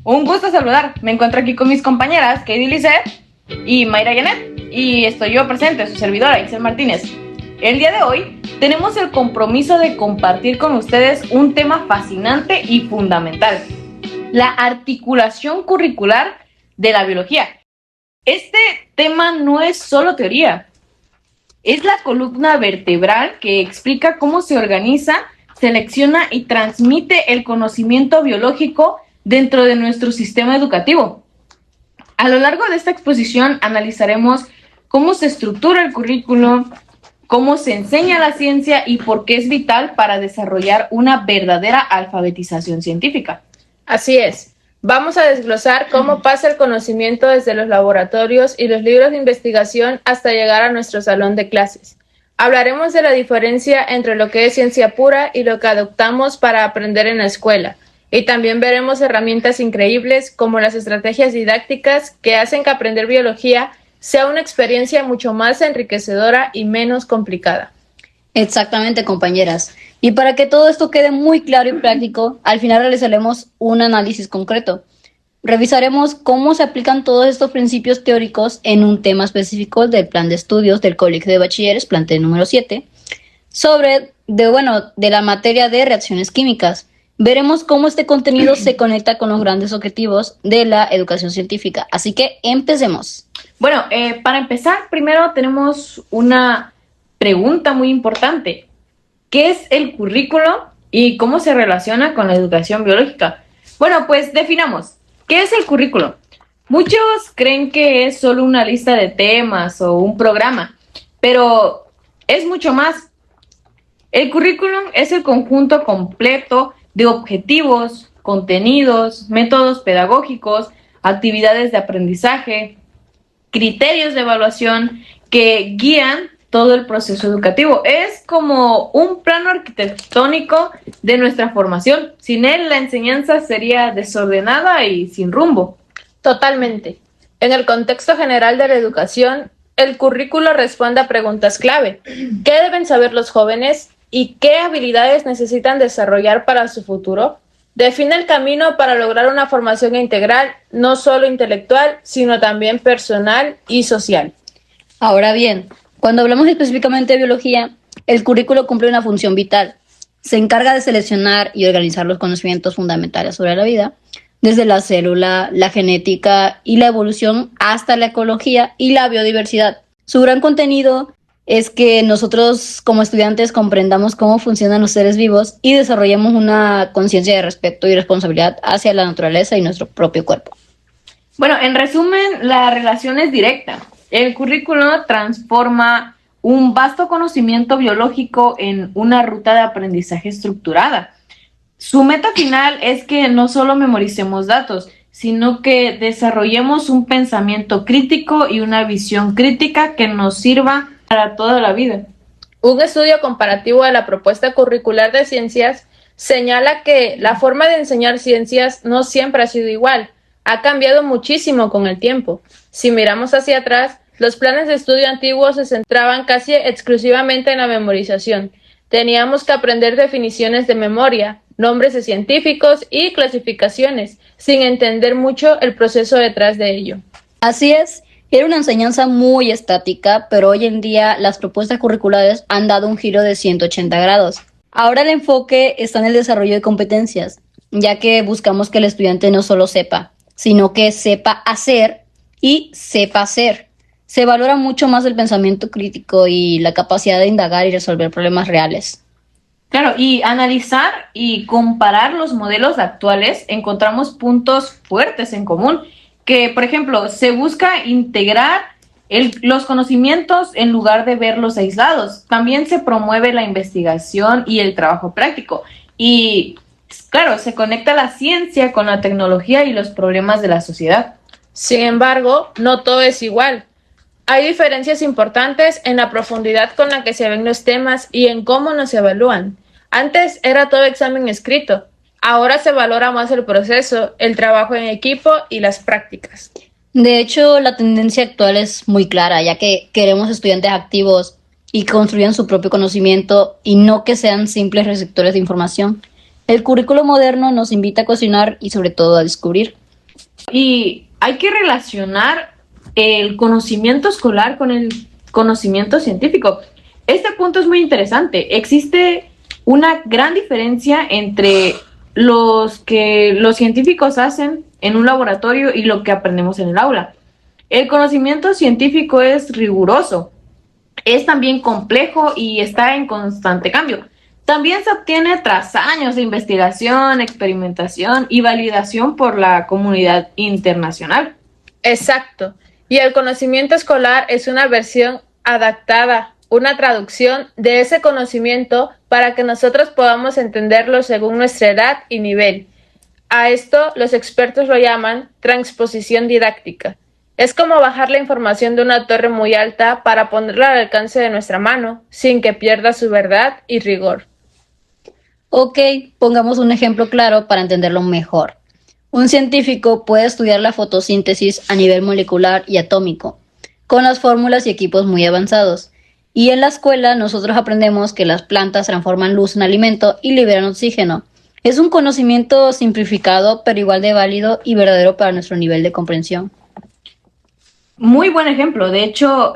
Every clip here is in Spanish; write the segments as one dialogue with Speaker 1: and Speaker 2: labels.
Speaker 1: Un gusto saludar. Me encuentro aquí con mis compañeras Katie Lisset y Mayra Janet. Y estoy yo presente, su servidora Isel Martínez. El día de hoy tenemos el compromiso de compartir con ustedes un tema fascinante y fundamental: la articulación curricular de la biología. Este tema no es solo teoría, es la columna vertebral que explica cómo se organiza, selecciona y transmite el conocimiento biológico dentro de nuestro sistema educativo. A lo largo de esta exposición analizaremos cómo se estructura el currículo, cómo se enseña la ciencia y por qué es vital para desarrollar una verdadera alfabetización científica.
Speaker 2: Así es. Vamos a desglosar cómo pasa el conocimiento desde los laboratorios y los libros de investigación hasta llegar a nuestro salón de clases. Hablaremos de la diferencia entre lo que es ciencia pura y lo que adoptamos para aprender en la escuela. Y también veremos herramientas increíbles como las estrategias didácticas que hacen que aprender biología sea una experiencia mucho más enriquecedora y menos complicada.
Speaker 3: Exactamente, compañeras. Y para que todo esto quede muy claro y práctico, al final realizaremos un análisis concreto. Revisaremos cómo se aplican todos estos principios teóricos en un tema específico del plan de estudios del Colegio de Bachilleres, plantel número 7, de la materia de reacciones químicas. Veremos cómo este contenido se conecta con los grandes objetivos de la educación científica. Así que empecemos.
Speaker 1: Bueno, para empezar, primero tenemos una pregunta muy importante. ¿Qué es el currículo y cómo se relaciona con la educación biológica? Bueno, pues definamos. ¿Qué es el currículo? Muchos creen que es solo una lista de temas o un programa, pero es mucho más. El currículum es el conjunto completo de objetivos, contenidos, métodos pedagógicos, actividades de aprendizaje, criterios de evaluación que guían todo el proceso educativo. Es como un plano arquitectónico de nuestra formación. Sin él, la enseñanza sería desordenada y sin rumbo.
Speaker 2: Totalmente. En el contexto general de la educación, el currículo responde a preguntas clave. ¿Qué deben saber los jóvenes y qué habilidades necesitan desarrollar para su futuro? Define el camino para lograr una formación integral, no solo intelectual, sino también personal y social.
Speaker 3: Ahora bien, cuando hablamos específicamente de biología, el currículo cumple una función vital. Se encarga de seleccionar y organizar los conocimientos fundamentales sobre la vida, desde la célula, la genética y la evolución hasta la ecología y la biodiversidad. Su gran contenido es que nosotros como estudiantes comprendamos cómo funcionan los seres vivos y desarrollemos una conciencia de respeto y responsabilidad hacia la naturaleza y nuestro propio cuerpo.
Speaker 1: Bueno, en resumen, la relación es directa. El currículo transforma un vasto conocimiento biológico en una ruta de aprendizaje estructurada. Su meta final es que no solo memoricemos datos, sino que desarrollemos un pensamiento crítico y una visión crítica que nos sirva para toda la vida.
Speaker 2: Un estudio comparativo de la propuesta curricular de ciencias señala que la forma de enseñar ciencias no siempre ha sido igual. Ha cambiado muchísimo con el tiempo. Si miramos hacia atrás, los planes de estudio antiguos se centraban casi exclusivamente en la memorización. Teníamos que aprender definiciones de memoria, nombres de científicos y clasificaciones, sin entender mucho el proceso detrás de ello.
Speaker 3: Así es, era una enseñanza muy estática, pero hoy en día las propuestas curriculares han dado un giro de 180 grados. Ahora el enfoque está en el desarrollo de competencias, ya que buscamos que el estudiante no solo sepa, sino que sepa hacer y sepa hacer. Se valora mucho más el pensamiento crítico y la capacidad de indagar y resolver problemas reales.
Speaker 1: Claro, y analizar y comparar los modelos actuales, encontramos puntos fuertes en común, que, por ejemplo, se busca integrar los conocimientos en lugar de verlos aislados. También se promueve la investigación y el trabajo práctico. Y, claro, se conecta la ciencia con la tecnología y los problemas de la sociedad.
Speaker 2: Sin embargo, no todo es igual. Hay diferencias importantes en la profundidad con la que se ven los temas y en cómo nos evalúan. Antes era todo examen escrito. Ahora se valora más el proceso, el trabajo en equipo y las prácticas.
Speaker 3: De hecho, la tendencia actual es muy clara, ya que queremos estudiantes activos y que construyan su propio conocimiento y no que sean simples receptores de información. El currículo moderno nos invita a cuestionar y sobre todo a descubrir.
Speaker 1: Y hay que relacionar el conocimiento escolar con el conocimiento científico. Este punto es muy interesante. Existe una gran diferencia entre los que los científicos hacen en un laboratorio y lo que aprendemos en el aula. El conocimiento científico es riguroso, es también complejo y está en constante cambio. También se obtiene tras años de investigación, experimentación y validación por la comunidad internacional.
Speaker 2: Exacto. Y el conocimiento escolar es una versión adaptada, una traducción de ese conocimiento para que nosotros podamos entenderlo según nuestra edad y nivel. A esto los expertos lo llaman transposición didáctica. Es como bajar la información de una torre muy alta para ponerla al alcance de nuestra mano, sin que pierda su verdad y rigor.
Speaker 3: Ok, pongamos un ejemplo claro para entenderlo mejor. Un científico puede estudiar la fotosíntesis a nivel molecular y atómico, con las fórmulas y equipos muy avanzados. Y en la escuela nosotros aprendemos que las plantas transforman luz en alimento y liberan oxígeno. Es un conocimiento simplificado, pero igual de válido y verdadero para nuestro nivel de comprensión.
Speaker 1: Muy buen ejemplo. De hecho,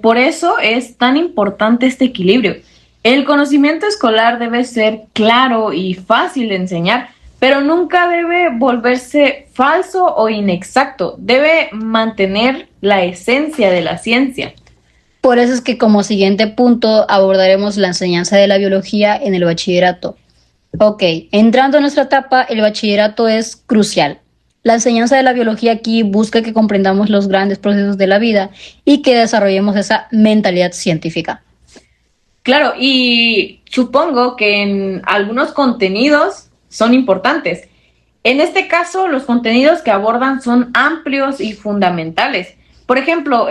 Speaker 1: por eso es tan importante este equilibrio. El conocimiento escolar debe ser claro y fácil de enseñar, pero nunca debe volverse falso o inexacto. Debe mantener la esencia de la ciencia.
Speaker 3: Por eso es que como siguiente punto abordaremos la enseñanza de la biología en el bachillerato. Ok, entrando en nuestra etapa, el bachillerato es crucial. La enseñanza de la biología aquí busca que comprendamos los grandes procesos de la vida y que desarrollemos esa mentalidad científica.
Speaker 1: Claro, y supongo que en algunos contenidos son importantes. En este caso, los contenidos que abordan son amplios y fundamentales. Por ejemplo,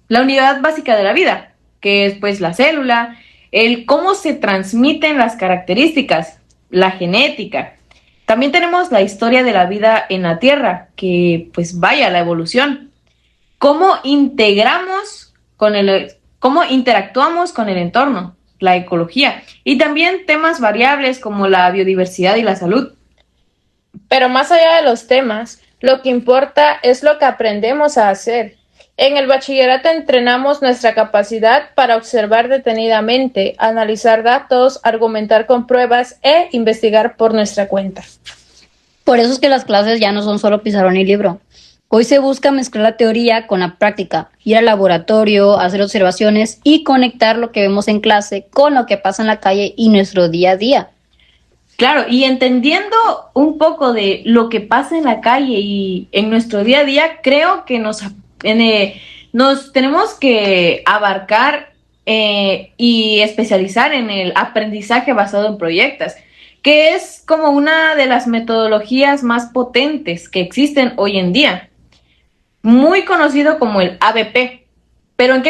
Speaker 1: la unidad básica de la vida, que es pues la célula, el cómo se transmiten las características, la genética. También tenemos la historia de la vida en la Tierra, que pues vaya, la evolución. Cómo cómo interactuamos con el entorno, la ecología, y también temas variables como la biodiversidad y la salud.
Speaker 2: Pero más allá de los temas, lo que importa es lo que aprendemos a hacer. En el bachillerato entrenamos nuestra capacidad para observar detenidamente, analizar datos, argumentar con pruebas e investigar por nuestra cuenta.
Speaker 3: Por eso es que las clases ya no son solo pizarrón y libro. Hoy se busca mezclar la teoría con la práctica, ir al laboratorio, hacer observaciones y conectar lo que vemos en clase con lo que pasa en la calle y nuestro día a día.
Speaker 1: Claro, y entendiendo un poco de lo que pasa en la calle y en nuestro día a día, creo que nos tenemos que abarcar y especializar en el aprendizaje basado en proyectos, que es como una de las metodologías más potentes que existen hoy en día, muy conocido como el ABP. ¿Pero en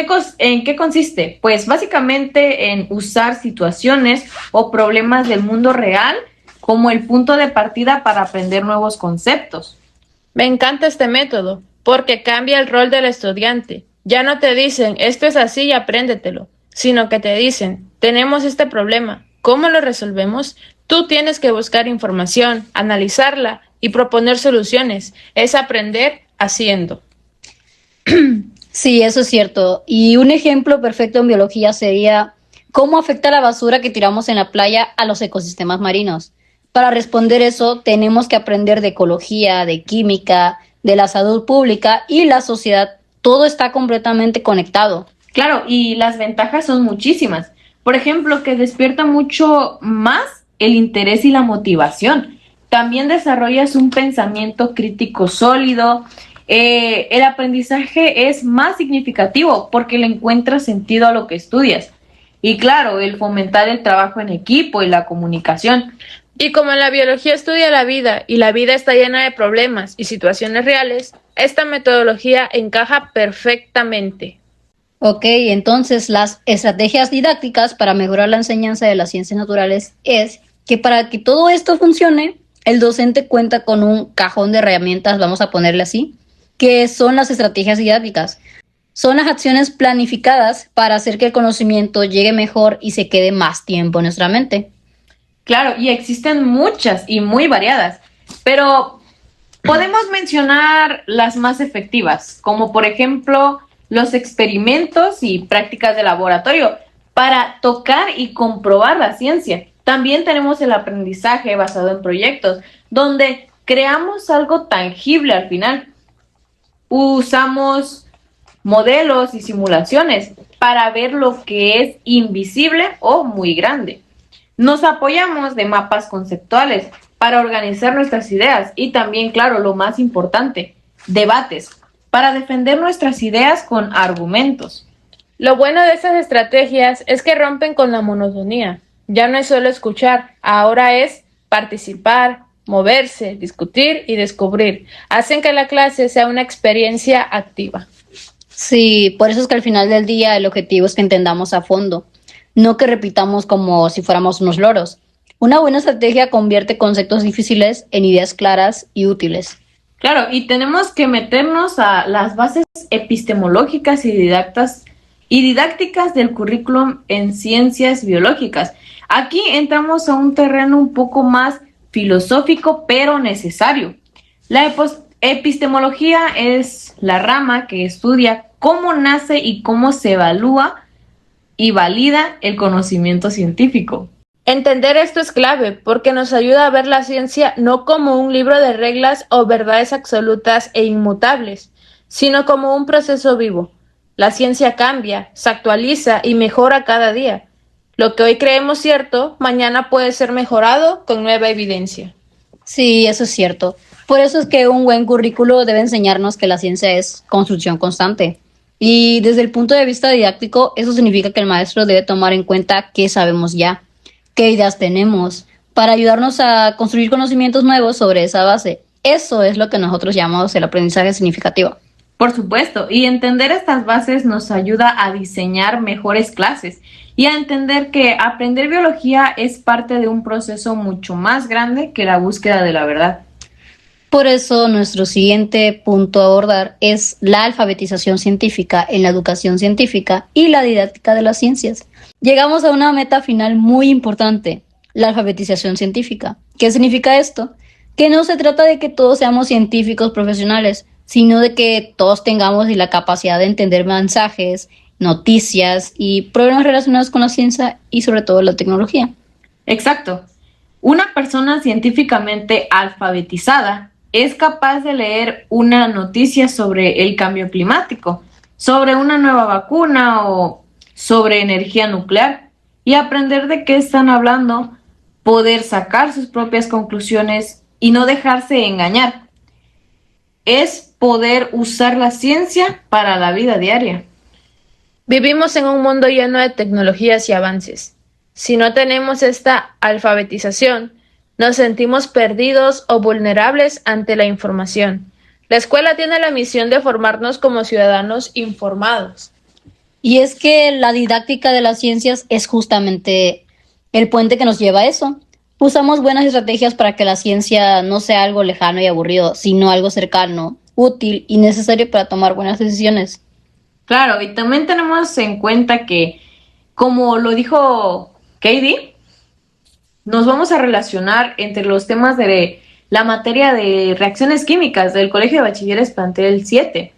Speaker 1: qué consiste? Pues básicamente en usar situaciones o problemas del mundo real como el punto de partida para aprender nuevos conceptos.
Speaker 2: Me encanta este método, porque cambia el rol del estudiante. Ya no te dicen, esto es así y apréndetelo, sino que te dicen, tenemos este problema, ¿cómo lo resolvemos? Tú tienes que buscar información, analizarla y proponer soluciones. Es aprender haciendo.
Speaker 3: Sí, eso es cierto. Y un ejemplo perfecto en biología sería cómo afecta la basura que tiramos en la playa a los ecosistemas marinos. Para responder eso, tenemos que aprender de ecología, de química, de la salud pública y la sociedad. Todo está completamente conectado.
Speaker 1: Claro, y las ventajas son muchísimas. Por ejemplo, que despierta mucho más el interés y la motivación. También desarrollas un pensamiento crítico sólido. El aprendizaje es más significativo porque le encuentras sentido a lo que estudias. Y claro, el fomentar el trabajo en equipo y la comunicación.
Speaker 2: Y como en la biología estudia la vida y la vida está llena de problemas y situaciones reales, esta metodología encaja perfectamente.
Speaker 3: Ok, entonces las estrategias didácticas para mejorar la enseñanza de las ciencias naturales es que para que todo esto funcione, el docente cuenta con un cajón de herramientas, vamos a ponerle así, que son las estrategias didácticas. Son las acciones planificadas para hacer que el conocimiento llegue mejor y se quede más tiempo en nuestra mente.
Speaker 1: Claro, y existen muchas y muy variadas, pero Podemos mencionar las más efectivas, como por ejemplo los experimentos y prácticas de laboratorio para tocar y comprobar la ciencia. También tenemos el aprendizaje basado en proyectos, donde creamos algo tangible al final. Usamos modelos y simulaciones para ver lo que es invisible o muy grande. Nos apoyamos de mapas conceptuales para organizar nuestras ideas y también, claro, lo más importante, debates para defender nuestras ideas con argumentos.
Speaker 2: Lo bueno de estas estrategias es que rompen con la monotonía. Ya no es solo escuchar, ahora es participar, moverse, discutir y descubrir. Hacen que la clase sea una experiencia activa.
Speaker 3: Sí, por eso es que al final del día el objetivo es que entendamos a fondo, no que repitamos como si fuéramos unos loros. Una buena estrategia convierte conceptos difíciles en ideas claras y útiles.
Speaker 1: Claro, y tenemos que meternos a las bases epistemológicas y didácticas del currículum en ciencias biológicas. Aquí entramos a un terreno un poco más filosófico, pero necesario. La epistemología es la rama que estudia cómo nace y cómo se evalúa y valida el conocimiento científico.
Speaker 2: Entender esto es clave porque nos ayuda a ver la ciencia no como un libro de reglas o verdades absolutas e inmutables, sino como un proceso vivo. La ciencia cambia, se actualiza y mejora cada día. Lo que hoy creemos cierto, mañana puede ser mejorado con nueva evidencia.
Speaker 3: Sí, eso es cierto. Por eso es que un buen currículo debe enseñarnos que la ciencia es construcción constante. Y desde el punto de vista didáctico, eso significa que el maestro debe tomar en cuenta qué sabemos ya, qué ideas tenemos, para ayudarnos a construir conocimientos nuevos sobre esa base. Eso es lo que nosotros llamamos el aprendizaje significativo.
Speaker 1: Por supuesto, y entender estas bases nos ayuda a diseñar mejores clases y a entender que aprender biología es parte de un proceso mucho más grande que la búsqueda de la verdad.
Speaker 3: Por eso, nuestro siguiente punto a abordar es la alfabetización científica en la educación científica y la didáctica de las ciencias. Llegamos a una meta final muy importante, la alfabetización científica. ¿Qué significa esto? Que no se trata de que todos seamos científicos profesionales, sino de que todos tengamos la capacidad de entender mensajes, noticias y problemas relacionados con la ciencia y sobre todo la tecnología.
Speaker 1: Exacto. Una persona científicamente alfabetizada es capaz de leer una noticia sobre el cambio climático, sobre una nueva vacuna o sobre energía nuclear y aprender de qué están hablando, poder sacar sus propias conclusiones y no dejarse engañar. Es poder usar la ciencia para la vida diaria.
Speaker 2: Vivimos en un mundo lleno de tecnologías y avances. Si no tenemos esta alfabetización, nos sentimos perdidos o vulnerables ante la información. La escuela tiene la misión de formarnos como ciudadanos informados.
Speaker 3: Y es que la didáctica de las ciencias es justamente el puente que nos lleva a eso. Usamos buenas estrategias para que la ciencia no sea algo lejano y aburrido, sino algo cercano, útil y necesario para tomar buenas decisiones.
Speaker 1: Claro, y también tenemos en cuenta que, como lo dijo Katie, nos vamos a relacionar entre los temas de la materia de reacciones químicas del Colegio de Bachilleres Plantel 7.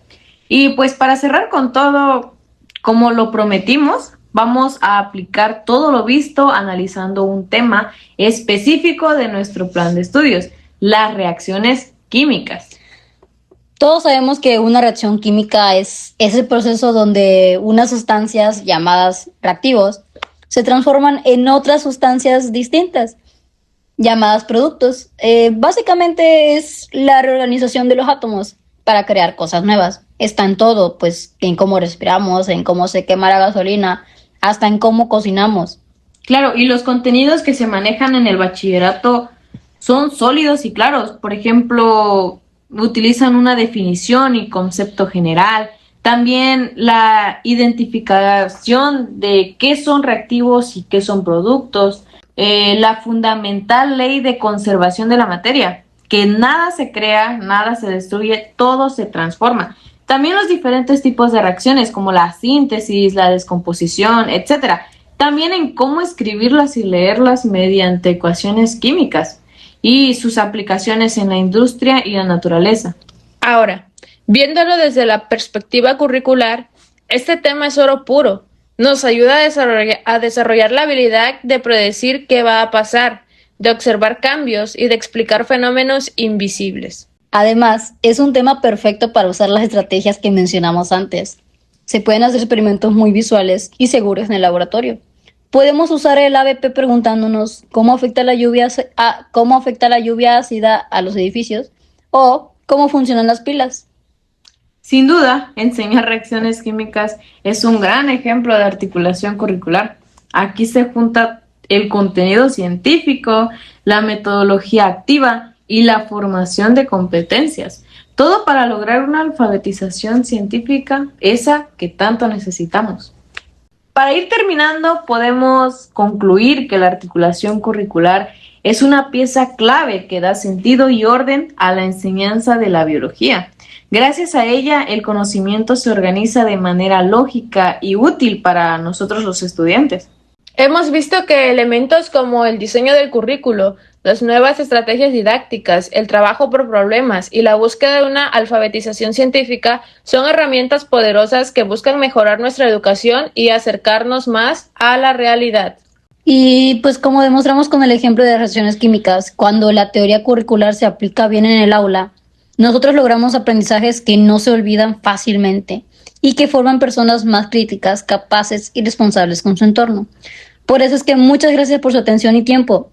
Speaker 1: Y pues para cerrar con todo, como lo prometimos, vamos a aplicar todo lo visto analizando un tema específico de nuestro plan de estudios, las reacciones químicas.
Speaker 3: Todos sabemos que una reacción química es ese proceso donde unas sustancias llamadas reactivos se transforman en otras sustancias distintas, llamadas productos. Básicamente es la reorganización de los átomos para crear cosas nuevas. Está en todo, pues en cómo respiramos, en cómo se quema la gasolina, hasta en cómo cocinamos.
Speaker 1: Claro, y los contenidos que se manejan en el bachillerato son sólidos y claros. Por ejemplo, utilizan una definición y concepto general. También la identificación de qué son reactivos y qué son productos. La fundamental ley de conservación de la materia, que nada se crea, nada se destruye, todo se transforma. También los diferentes tipos de reacciones como la síntesis, la descomposición, etc. También en cómo escribirlas y leerlas mediante ecuaciones químicas. y sus aplicaciones en la industria y la naturaleza.
Speaker 2: Ahora, viéndolo desde la perspectiva curricular, este tema es oro puro. Nos ayuda a desarrollar la habilidad de predecir qué va a pasar, de observar cambios y de explicar fenómenos invisibles.
Speaker 3: Además, es un tema perfecto para usar las estrategias que mencionamos antes. Se pueden hacer experimentos muy visuales y seguros en el laboratorio. Podemos usar el ABP preguntándonos cómo afecta la lluvia ácida a los edificios o cómo funcionan las pilas.
Speaker 1: Sin duda, enseñar reacciones químicas es un gran ejemplo de articulación curricular. Aquí se junta el contenido científico, la metodología activa y la formación de competencias. Todo para lograr una alfabetización científica, esa que tanto necesitamos. Para ir terminando, podemos concluir que la articulación curricular es una pieza clave que da sentido y orden a la enseñanza de la biología. Gracias a ella, el conocimiento se organiza de manera lógica y útil para nosotros los estudiantes.
Speaker 2: Hemos visto que elementos como el diseño del currículo, las nuevas estrategias didácticas, el trabajo por problemas y la búsqueda de una alfabetización científica son herramientas poderosas que buscan mejorar nuestra educación y acercarnos más a la realidad.
Speaker 3: Y pues como demostramos con el ejemplo de reacciones químicas, cuando la teoría curricular se aplica bien en el aula, nosotros logramos aprendizajes que no se olvidan fácilmente y que forman personas más críticas, capaces y responsables con su entorno. Por eso es que muchas gracias por su atención y tiempo.